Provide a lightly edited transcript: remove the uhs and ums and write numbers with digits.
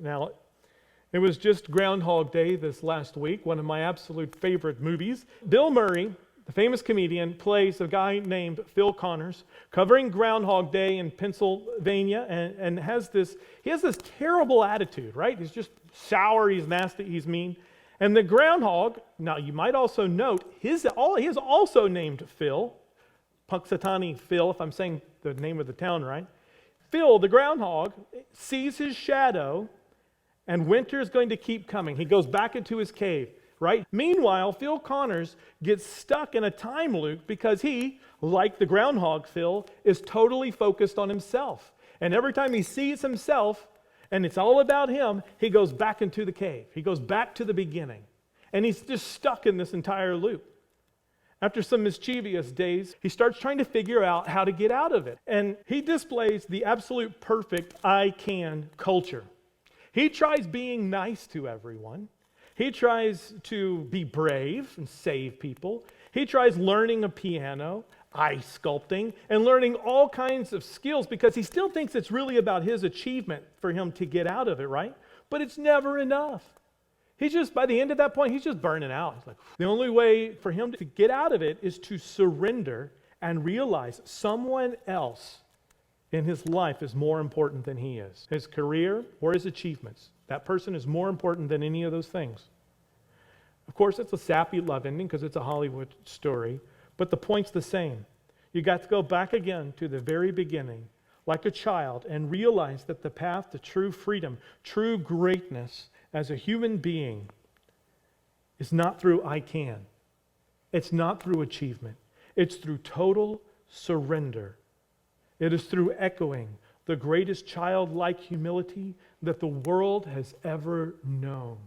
Now, it was just Groundhog Day this last week, one of my absolute favorite movies. Bill Murray, the famous comedian, plays a guy named Phil Connors, covering Groundhog Day in Pennsylvania, and he has this terrible attitude, right? He's just sour, he's nasty, he's mean. And the groundhog, now you might also note, he is also named Phil, Punxsutawney Phil, if I'm saying the name of the town right. Phil, the groundhog, sees his shadow, and winter is going to keep coming. He goes back into his cave, right? Meanwhile, Phil Connors gets stuck in a time loop because he, like the groundhog Phil, is totally focused on himself. And every time he sees himself, and it's all about him, he goes back into the cave. He goes back to the beginning. And he's just stuck in this entire loop. After some mischievous days, he starts trying to figure out how to get out of it. And he displays the absolute perfect I can culture. He tries being nice to everyone. He tries to be brave and save people. He tries learning a piano, ice sculpting, and learning all kinds of skills because he still thinks it's really about his achievement for him to get out of it, right? But it's never enough. By the end of that point, he's just burning out. He's like, the only way for him to get out of it is to surrender and realize someone else in his life is more important than he is. His career or his achievements. That person is more important than any of those things. Of course, it's a sappy love ending because it's a Hollywood story, but the point's the same. You got to go back again to the very beginning, like a child, and realize that the path to true freedom, true greatness as a human being is not through I can. It's not through achievement. It's through total surrender. It is through echoing the greatest childlike humility that the world has ever known.